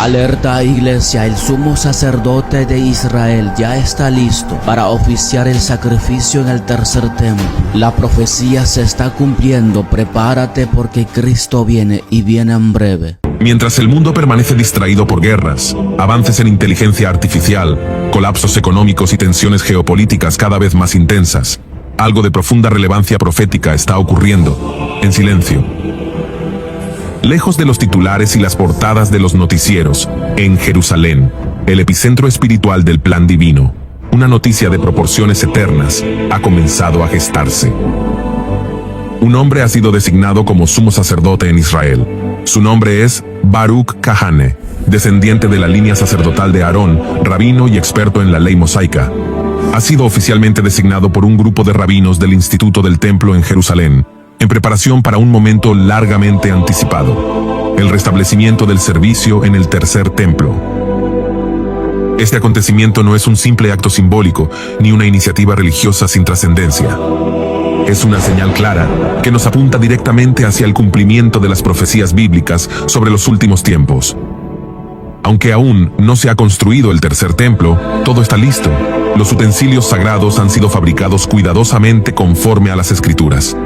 Alerta, iglesia, el sumo sacerdote de Israel ya está listo para oficiar el sacrificio en el tercer templo. La profecía se está cumpliendo, prepárate porque Cristo viene y viene en breve. Mientras el mundo permanece distraído por guerras, avances en inteligencia artificial, colapsos económicos y tensiones geopolíticas cada vez más intensas, algo de profunda relevancia profética está ocurriendo, en silencio. Lejos de los titulares y las portadas de los noticieros, en Jerusalén, el epicentro espiritual del plan divino, una noticia de proporciones eternas ha comenzado a gestarse. Un hombre ha sido designado como sumo sacerdote en Israel. Su nombre es Baruch Kahane, descendiente de la línea sacerdotal de Aarón, rabino y experto en la ley mosaica. Ha sido oficialmente designado por un grupo de rabinos del Instituto del Templo en Jerusalén, en preparación para un momento largamente anticipado, el restablecimiento del servicio en el tercer templo. Este acontecimiento no es un simple acto simbólico, ni una iniciativa religiosa sin trascendencia. Es una señal clara que nos apunta directamente hacia el cumplimiento de las profecías bíblicas sobre los últimos tiempos. Aunque aún no se ha construido el tercer templo, todo está listo. Los utensilios sagrados han sido fabricados cuidadosamente conforme a las Escrituras.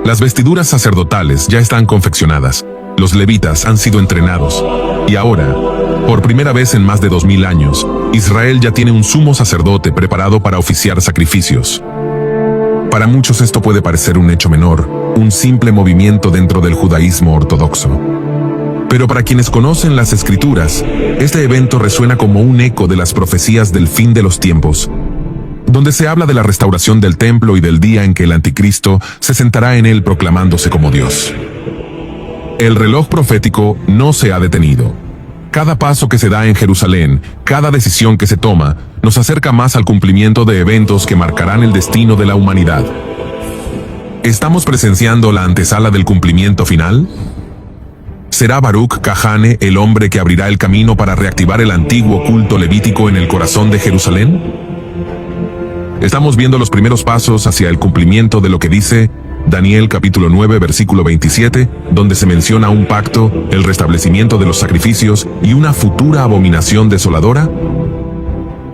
Las vestiduras sacerdotales ya están confeccionadas, los levitas han sido entrenados, y ahora, por primera vez en más de 2000 años, Israel ya tiene un sumo sacerdote preparado para oficiar sacrificios. Para muchos esto puede parecer un hecho menor, un simple movimiento dentro del judaísmo ortodoxo. Pero para quienes conocen las Escrituras, este evento resuena como un eco de las profecías del fin de los tiempos, donde se habla de la restauración del templo y del día en que el anticristo se sentará en él proclamándose como Dios. El reloj profético no se ha detenido. Cada paso que se da en Jerusalén, cada decisión que se toma, nos acerca más al cumplimiento de eventos que marcarán el destino de la humanidad. ¿Estamos presenciando la antesala del cumplimiento final? ¿Será Baruch Kahane el hombre que abrirá el camino para reactivar el antiguo culto levítico en el corazón de Jerusalén? Estamos viendo los primeros pasos hacia el cumplimiento de lo que dice Daniel capítulo 9 versículo 27, donde se menciona un pacto, el restablecimiento de los sacrificios y una futura abominación desoladora.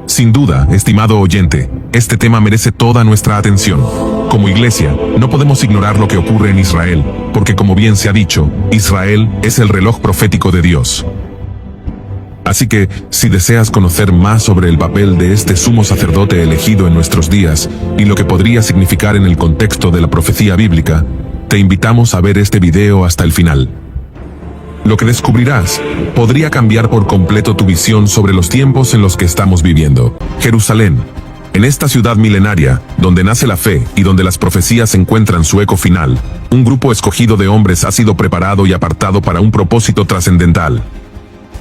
Sin duda, estimado oyente, este tema merece toda nuestra atención. Como iglesia, no podemos ignorar lo que ocurre en Israel, porque como bien se ha dicho, Israel es el reloj profético de Dios. Así que, si deseas conocer más sobre el papel de este sumo sacerdote elegido en nuestros días y lo que podría significar en el contexto de la profecía bíblica, te invitamos a ver este video hasta el final. Lo que descubrirás podría cambiar por completo tu visión sobre los tiempos en los que estamos viviendo. Jerusalén. En esta ciudad milenaria, donde nace la fe y donde las profecías encuentran su eco final, un grupo escogido de hombres ha sido preparado y apartado para un propósito trascendental.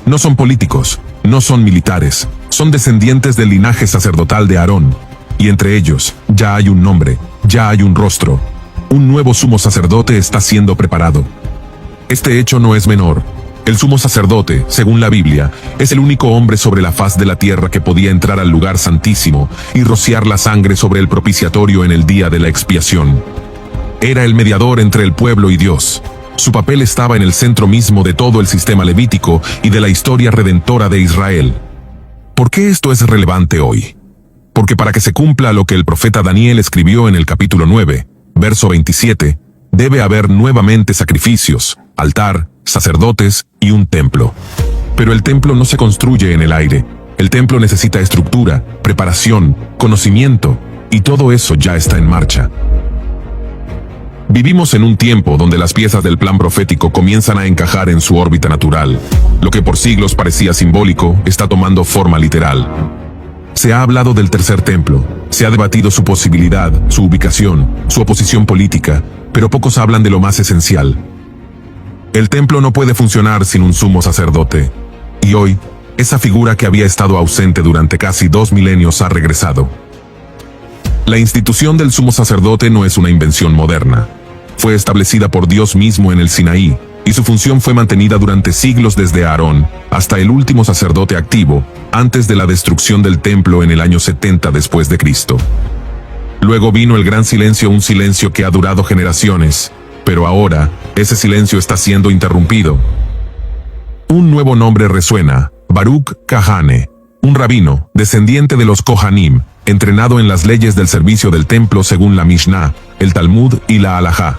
No son políticos, no son militares, son descendientes del linaje sacerdotal de Aarón, y entre ellos ya hay un nombre, ya hay un rostro. Un nuevo sumo sacerdote está siendo preparado. Este hecho no es menor. El sumo sacerdote, según la Biblia, es el único hombre sobre la faz de la tierra que podía entrar al lugar santísimo y rociar la sangre sobre el propiciatorio en el día de la expiación. Era el mediador entre el pueblo y Dios. Su papel estaba en el centro mismo de todo el sistema levítico y de la historia redentora de Israel. ¿Por qué esto es relevante hoy? Porque para que se cumpla lo que el profeta Daniel escribió en el capítulo 9, verso 27, debe haber nuevamente sacrificios, altar, sacerdotes y un templo. Pero el templo no se construye en el aire. El templo necesita estructura, preparación, conocimiento, y todo eso ya está en marcha. Vivimos en un tiempo donde las piezas del plan profético comienzan a encajar en su órbita natural. Lo que por siglos parecía simbólico está tomando forma literal. Se ha hablado del tercer templo, se ha debatido su posibilidad, su ubicación, su oposición política, pero pocos hablan de lo más esencial. El templo no puede funcionar sin un sumo sacerdote. Y hoy, esa figura que había estado ausente durante casi 2 milenios ha regresado. La institución del sumo sacerdote no es una invención moderna. Fue establecida por Dios mismo en el Sinaí, y su función fue mantenida durante siglos desde Aarón hasta el último sacerdote activo, antes de la destrucción del templo en el año 70 después de Cristo. Luego vino el gran silencio, un silencio que ha durado generaciones, pero ahora, ese silencio está siendo interrumpido. Un nuevo nombre resuena: Baruch Kahane, un rabino, descendiente de los Kohanim, entrenado en las leyes del servicio del templo según la Mishnah, el Talmud y la Halajá.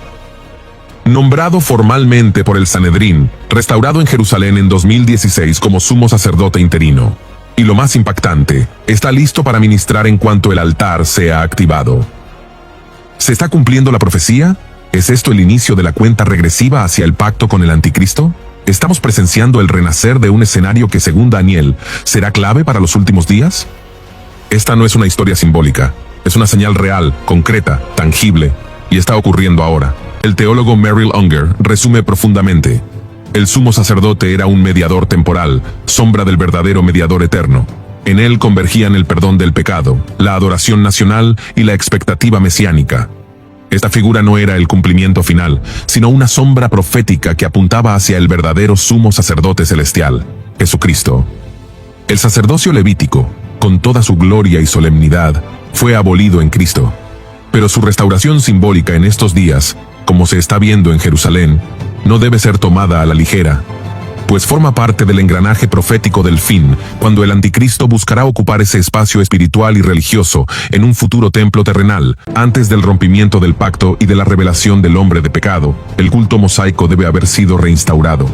Nombrado formalmente por el Sanedrín, restaurado en Jerusalén en 2016 como sumo sacerdote interino. Y lo más impactante, está listo para ministrar en cuanto el altar sea activado. ¿Se está cumpliendo la profecía? ¿Es esto el inicio de la cuenta regresiva hacia el pacto con el anticristo? ¿Estamos presenciando el renacer de un escenario que, según Daniel, será clave para los últimos días? Esta no es una historia simbólica, es una señal real, concreta, tangible, y está ocurriendo ahora. El teólogo Merrill Unger resume profundamente: el sumo sacerdote era un mediador temporal, sombra del verdadero mediador eterno. En él convergían el perdón del pecado, la adoración nacional y la expectativa mesiánica. Esta figura no era el cumplimiento final, sino una sombra profética que apuntaba hacia el verdadero sumo sacerdote celestial, Jesucristo. El sacerdocio levítico, con toda su gloria y solemnidad, fue abolido en Cristo. Pero su restauración simbólica en estos días, como se está viendo en Jerusalén, no debe ser tomada a la ligera, pues forma parte del engranaje profético del fin, cuando el anticristo buscará ocupar ese espacio espiritual y religioso en un futuro templo terrenal. Antes del rompimiento del pacto y de la revelación del hombre de pecado, el culto mosaico debe haber sido reinstaurado.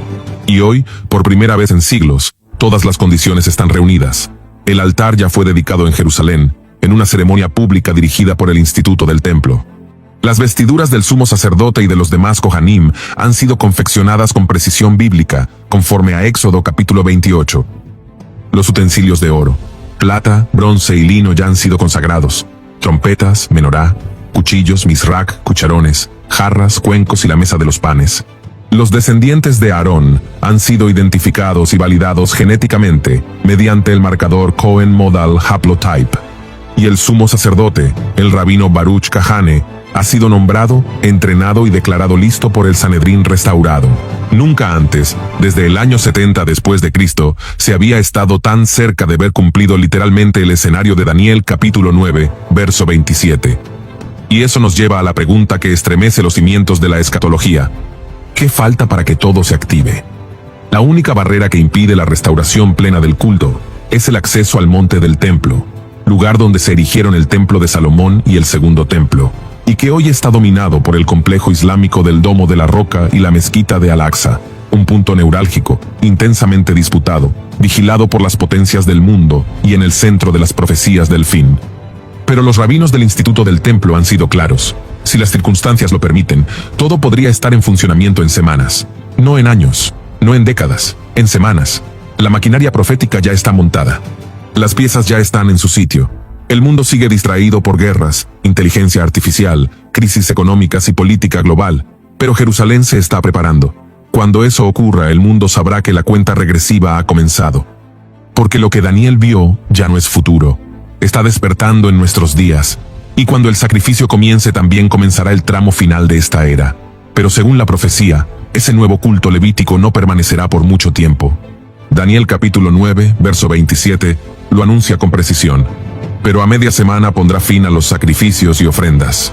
Y hoy, por primera vez en siglos, todas las condiciones están reunidas. El altar ya fue dedicado en Jerusalén, en una ceremonia pública dirigida por el Instituto del Templo. Las vestiduras del sumo sacerdote y de los demás Kohanim han sido confeccionadas con precisión bíblica, conforme a Éxodo capítulo 28. Los utensilios de oro, plata, bronce y lino ya han sido consagrados. Trompetas, menorá, cuchillos, misrak, cucharones, jarras, cuencos y la mesa de los panes. Los descendientes de Aarón han sido identificados y validados genéticamente mediante el marcador Cohen Modal Haplotype. Y el sumo sacerdote, el rabino Baruch Kahane, ha sido nombrado, entrenado y declarado listo por el Sanedrín restaurado. Nunca antes, desde el año 70 después de Cristo, se había estado tan cerca de ver cumplido literalmente el escenario de Daniel capítulo 9, verso 27. Y eso nos lleva a la pregunta que estremece los cimientos de la escatología: ¿qué falta para que todo se active? La única barrera que impide la restauración plena del culto es el acceso al monte del templo, lugar donde se erigieron el templo de Salomón y el segundo templo, y que hoy está dominado por el complejo islámico del Domo de la Roca y la mezquita de Al-Aqsa, un punto neurálgico, intensamente disputado, vigilado por las potencias del mundo y en el centro de las profecías del fin. Pero los rabinos del Instituto del Templo han sido claros: si las circunstancias lo permiten, todo podría estar en funcionamiento en semanas, no en años, no en décadas, en semanas. La maquinaria profética ya está montada. Las piezas ya están en su sitio. El mundo sigue distraído por guerras, inteligencia artificial, crisis económicas y política global, pero Jerusalén se está preparando. Cuando eso ocurra, el mundo sabrá que la cuenta regresiva ha comenzado. Porque lo que Daniel vio ya no es futuro, está despertando en nuestros días, y cuando el sacrificio comience también comenzará el tramo final de esta era. Pero según la profecía, ese nuevo culto levítico no permanecerá por mucho tiempo. Daniel capítulo 9, verso 27, lo anuncia con precisión: pero a media semana pondrá fin a los sacrificios y ofrendas.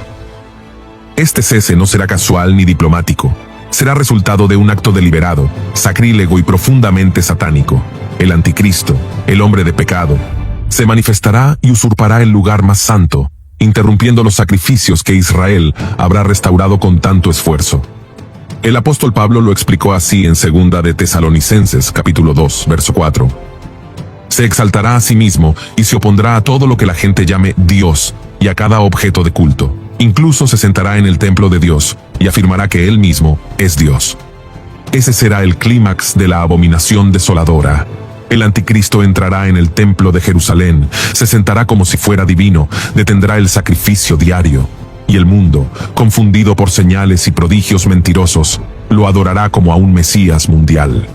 Este cese no será casual ni diplomático. Será resultado de un acto deliberado, sacrílego y profundamente satánico. El anticristo, el hombre de pecado, se manifestará y usurpará el lugar más santo, interrumpiendo los sacrificios que Israel habrá restaurado con tanto esfuerzo. El apóstol Pablo lo explicó así en 2 de Tesalonicenses capítulo 2, verso 4. Se exaltará a sí mismo y se opondrá a todo lo que la gente llame Dios y a cada objeto de culto. Incluso se sentará en el templo de Dios y afirmará que él mismo es Dios. Ese será el clímax de la abominación desoladora. El anticristo entrará en el templo de Jerusalén, se sentará como si fuera divino, detendrá el sacrificio diario, y el mundo, confundido por señales y prodigios mentirosos, lo adorará como a un Mesías mundial.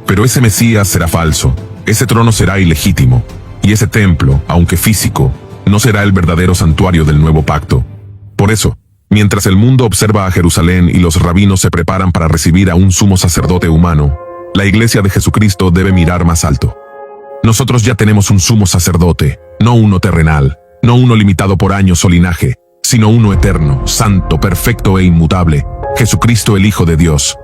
Pero ese Mesías será falso. Ese trono será ilegítimo, y ese templo, aunque físico, no será el verdadero santuario del nuevo pacto. Por eso, mientras el mundo observa a Jerusalén y los rabinos se preparan para recibir a un sumo sacerdote humano, la Iglesia de Jesucristo debe mirar más alto. Nosotros ya tenemos un sumo sacerdote, no uno terrenal, no uno limitado por años o linaje, sino uno eterno, santo, perfecto e inmutable, Jesucristo el Hijo de Dios.